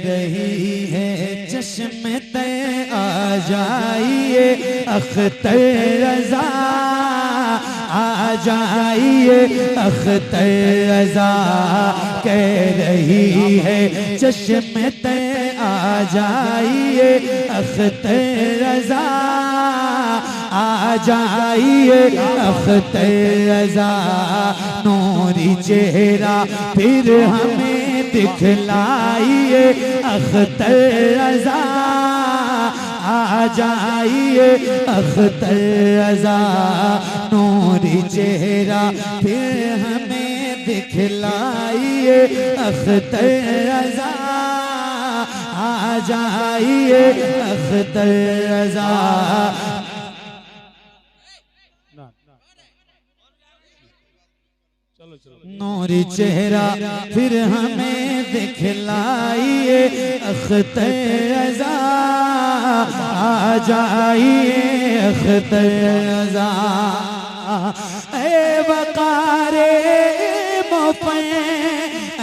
रही है चश्मे ते आ जाइए अख्तर रज़ा, आ जाइए अख्तर रज़ा, कह रही है चश्मे ते आ जाइए अख्तर रज़ा, आ जाइए अख्तर रज़ा, नूरी चेहरा फिर हमें दिखलाइए अख्तर रज़ा, आ जाइए अख्तर रज़ा, नूरी चेहरा फिर हमें दिखलाइए अख्तर रज़ा, आ जाइए अख्तर रज़ा। नूरी चेहरा फिर हमें दिखलाइए अख्तर रज़ा, आ जाइए अख्तर रज़ा, ए वक़ारे मोफ़े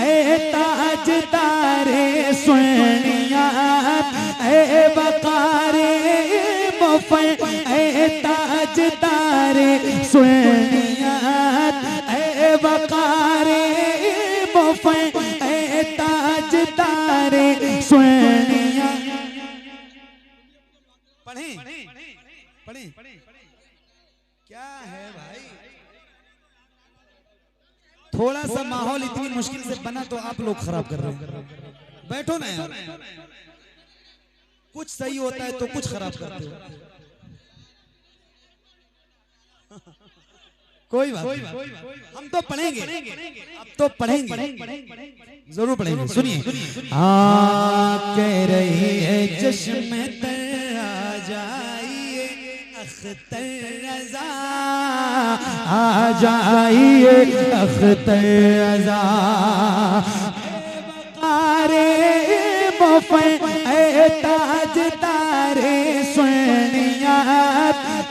ए ताजदारे सुनिया, ए वक़ारे मोफ़े ए ताजदारे सुनिया, ए वक़ारे मोफ़े ए ताजदारे सुनिया। पढ़ें पढ़ें क्या है भाई, थोड़ा सा माहौल इतनी मुश्किल से बना तो आप लोग खराब कर रहे हैं। बैठो ना यार, कुछ सही होता है तो कुछ खराब करते हो। कोई बात नहीं, हम तो पढ़ेंगे, अब तो पढ़ेंगे, जरूर पढ़ेंगे। सुनिए, कह रही है चश्मे तर आ जाइए अख्तर रज़ा, आ जाइए अख्तर रज़ा, वक़ारे मोफ़े ए ताजदारे सुनिया,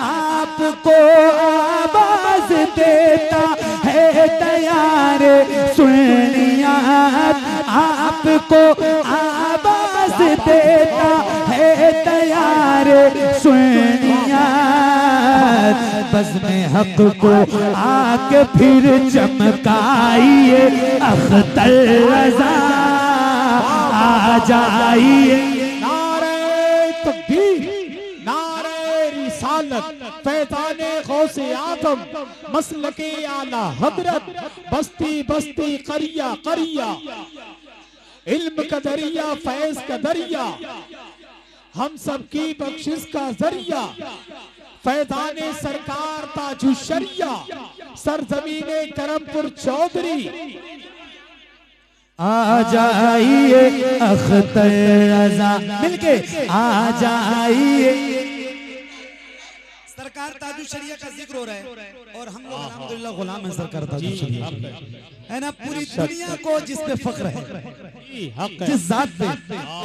आपको आवाज़ देता है तैयार सुनिया, आपको आवाज़ देता है तैयार सुनिया, बज़्म हक़ को आके फिर चमकाइए अख्तर रज़ा, आ जाइए। नारे तकबीर, नारे रिसालत, फैज़ाने गौसे आज़म, मसलके आला हज़रत, बस्ती बस्ती क़रिया क़रिया, इल्म का दरिया फैज़ का दरिया, हम सब की बख्शिश का जरिया, फैज़ाने सरकार ताजु शरिया, सरज़मीने करमपुर चौधरी, आ जाइए अख्तर रज़ा, मिलके आ जाइए। सरकार ताजु शरिया का जिक्र हो रहा है और हम लोग अल्हम्दुलिल्लाह गुलाम हैं सरकार ताजु शरिया, है ना। पूरी दुनिया को जिस पे फख्र है, जिस जात पे,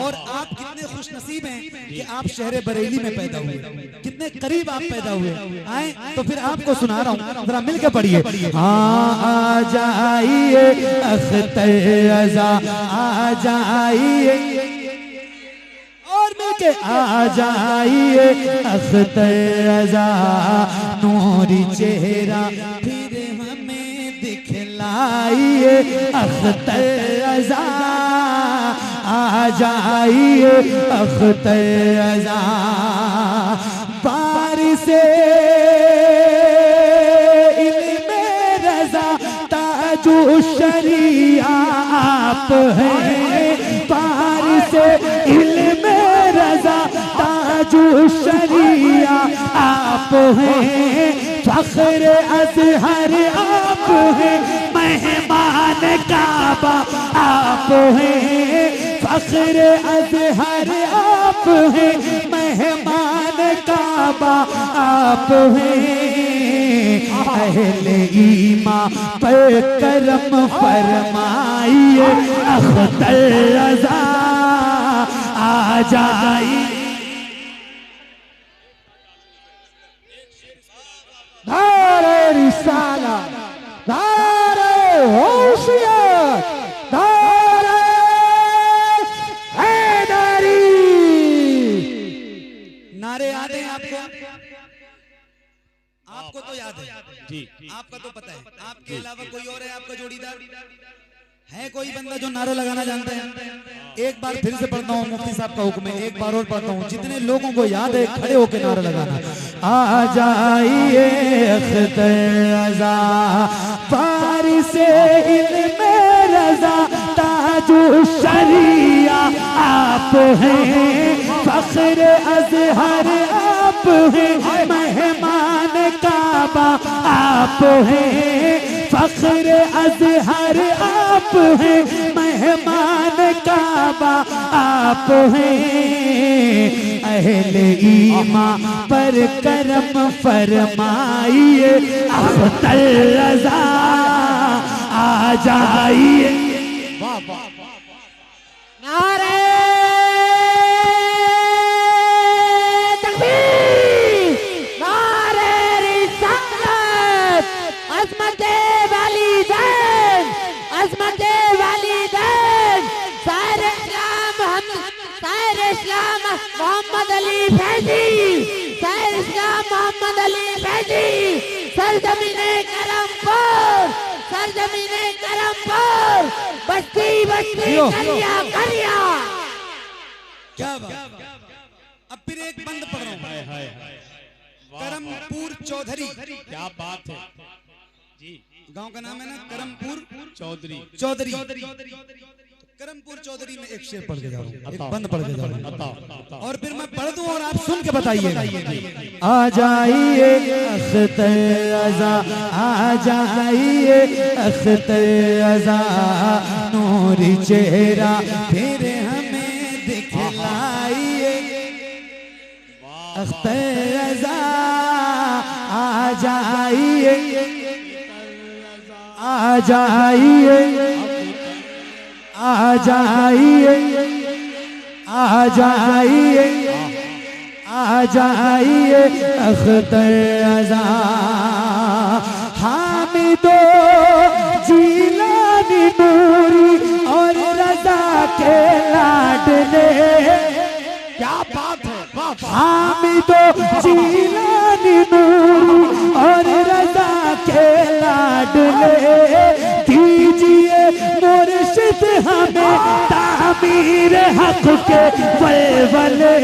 और आप कितने खुश नसीब हैं कि आप शहर बरेली में पैदा हुए, कितने करीब आप पैदा हुए। आए तो फिर आपको सुना रहा हूँ, जरा मिलके पढ़िए। हाँ, आ जाइए अख्तर रज़ा, आ जाइए, और मिलके आ जाइए अख्तर रज़ा, नूरी चेहरा फिर हमें दिखलाइए अख्तर रज़ा, आ जाइए अख्तर रज़ा, बारिशे इल्मे रज़ा ताजु शरिया आप हैं, बारिशे इल्मे रज़ा ताजु शरिया आप हैं, फ़ख्र अज़हर आप हैं, मेहमान काबा आप हैं, फ़ख्र अज़हर आप हैं, मेहमान काबा आप हैं, अहले ईमान पर करम फरमाइए अख्तर रज़ा, आ जाइए। नारे रिसाला, नारे होशियार, नारे आपका तो पता है, आपके अलावा कोई और है आपका जोड़ीदार? है कोई बंदा जो नारा लगाना जानता है? एक बार फिर से पढ़ता हूँ, मुफ्ती साहब का हुक्म है, एक बार और पढ़ता हूँ, जितने लोगों को याद है खड़े होकर नारा लगाना। आ जाइए अख्तर अज़ा फारिसे इल्म रज़ा ताजु शरिया आप हैं, फख्र अज़हर आप हैं, मेहमान काबा आप हैं, फख्र अज़हर आप हैं, मेहमान काबा आप हैं। अहले ईमान पर करम फरमाइए अख्तर रज़ा आ जाइए। नारे तकबीर, नारे रिसालत, अज़मते वालिदैन, अज़मते वालिदैन, सारे इस्लाम मोहम्मद अली फैजी, सारे इस्लाम मोहम्मद अली फैजी, सरजमीने करमपुर, सरजमीने करमपुर, बस्ती बस्ती करिया करिया। क्या बात। अब फिर एक बंद पढ़ रहा हूँ, करमपुर चौधरी। क्या बात है जी, गांव का नाम है ना करमपुर चौधरी। करमपुर चौधरी में एक शेर पढ़ के जा रहा हूँ, एक बंद पढ़ के जा रहा हूँ, और फिर मैं पढ़ दूं और आप सुन के बताइए। आ जाइए अख्तर अज़ा, आ जाइए अख्तर अज़ा, नूरी चेहरा फिर हमें दिखलाइए। अख्तर अज़ा आ जाइए, आ जाइए, आ जाइए, आ जाइए, आ जाइए अख्तर अज़ा। हामिदो जीलानी नूरी और रज़ा के लाडले। क्या बात है, हामिदो जीलानी नूरी और रज़ा के लाडले, दीजिए मुर्शिद हमें तामीर हक के वलवले,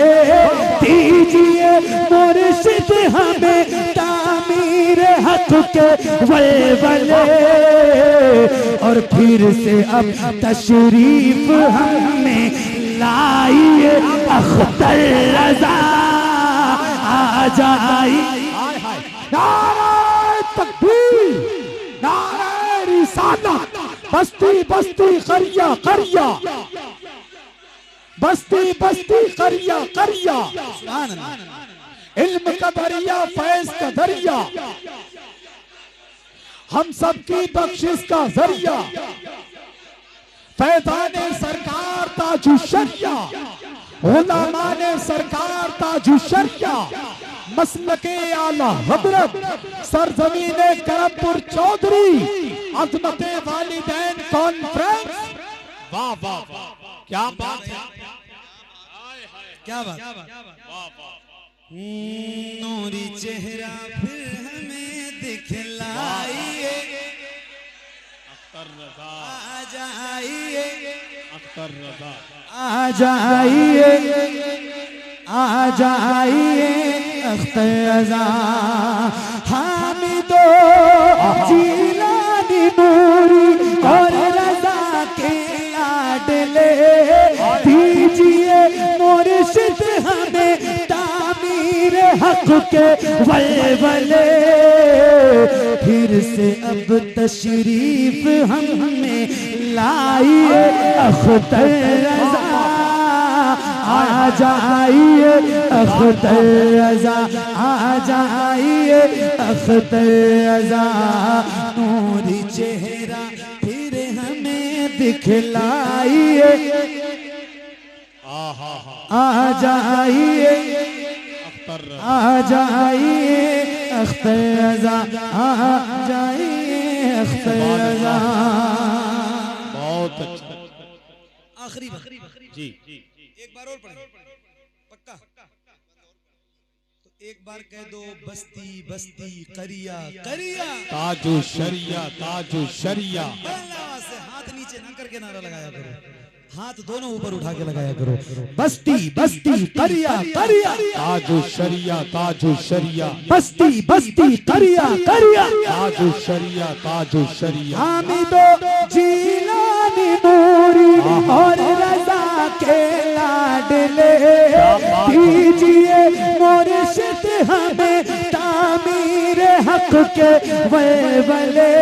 दीजिए मुर्शिद हमें तामीर हक के वलवले। और फिर से अब तशरीफ हमें लाइए अख्तर रज़ा आ जाइए। नारे तकबीर, नारे रिसालत, बस्ती बस्ती करिया करिया, बस्ती बस्ती करिया करिया, इल्म का दरिया फैज का दरिया, हम सबकी बख्शिश का जरिया, फैज़ाने सरकार ताजु शरिया, उलमाने सरकार ताजु शरिया, मसलके आला हज़रत सरजमीने करमपुर चौधरी, अज़मते वालिदैन कॉन्फ्रेंस। वाह वाह वाह, क्या बात है, क्या बात। नूरी चेहरा फिर हमें दिखलाइए अख्तर रज़ा, आ जाइए अख्तर रज़ा, आ जाइए, आ जाइए अख्तर रज़ा। हामिदो जीलानी नूरी और रज़ा के लाडले, दीजिए मुर्शिद हमें तामीर हक के वलवले। फिर से अब तशरीफ हमें लाइए अख्तर रज़ा आ जाइए, अख्तर रज़ा आ जाइए, अख्तर रज़ा नूरी चेहरा फिर हमें दिखलाइए। आ जाइए, आ जाइए अख्तर रज़ा, आ जाइए अख्तर रज़ा। बहुत अच्छा। आखिरी जी एक बार और पढ़ें, पक्का। तो एक बार कह दो बस्ती बस्ती करिया करिया ताजु शरिया ताजु शरिया। आवाज से हाथ नीचे ना करके नारा लगाया करो, हाथ दोनों ऊपर उठा के लगाया करो। बस्ती बस्ती करिया करिया ताजु शरिया ताजु शरिया। बस्ती बस्ती करिया करिया ताजु शरिया ताजु शरिया। हामिदो जीलानी नूरी और रजा के लाडले दीजिए मुर्शिद हमें तामीर हक के वले।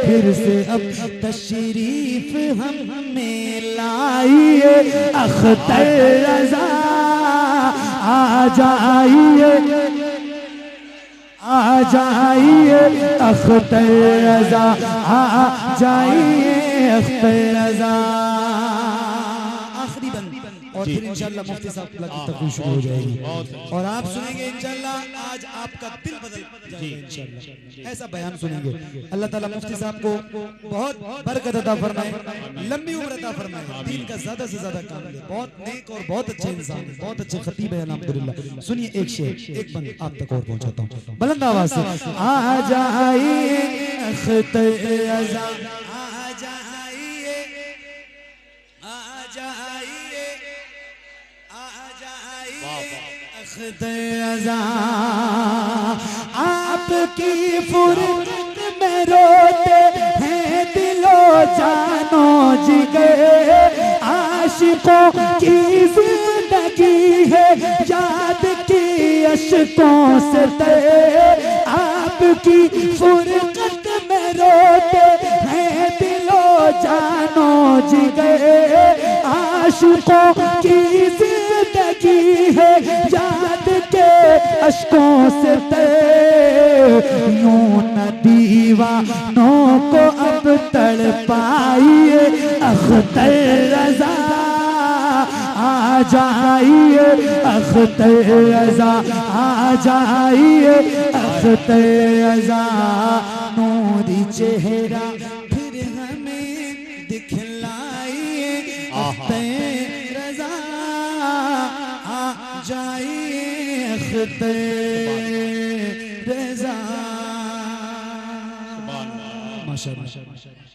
फिर से अब तशरीफ हमें लाइए अख्तर रजा आ जाइए आ जाइए अख्तर रजा आ जाइए अख्तर रजा। आखिरी बंद और फिर इंशाल्लाह मुफ्ती साहब की तकरीर शुरू हो जाएगी और आप सुनेंगे इंशाल्लाह। आज आपका दिल बदल जाएगा इंशाल्लाह, ऐसा बयान सुनेंगे। अल्लाह ताला मुफ्ती साहब को बहुत बरकत अता फरमाए, लंबी उम्र अता फरमाए, दीन का ज्यादा से ज्यादा काम ले। बहुत नेक और बहुत अच्छे इंसान है, बहुत अच्छे खतीब है अल्हम्दुलिल्लाह। सुनिए एक शेर, एक बंद आप तक और पहुंचाता हूँ बुलंद आवाज से। आ जाइए अख्तर रजा आ जाइए आ जाइए आ जाइए अख्तर रजा। आपकी फुरकत में रोते हैं दिलो जानो जिगर। आशिकों की जिंदगी है याद की अशकों से तर। आपकी फुरकत में रोते हैं दिलो जानो जिगर। आशिकों की जिंदगी है याद के अशकों से तर। यूं न दीवानों को अब तड़पाइए अख्तर रजा आ जाइए अख्तर रजा आ जाइए अख्तर रजा। नूरी चेहरा फिर हमें दिखलाइए अख्तर रजा आ जाइए अख्तर रजा। माशाअल्लाह।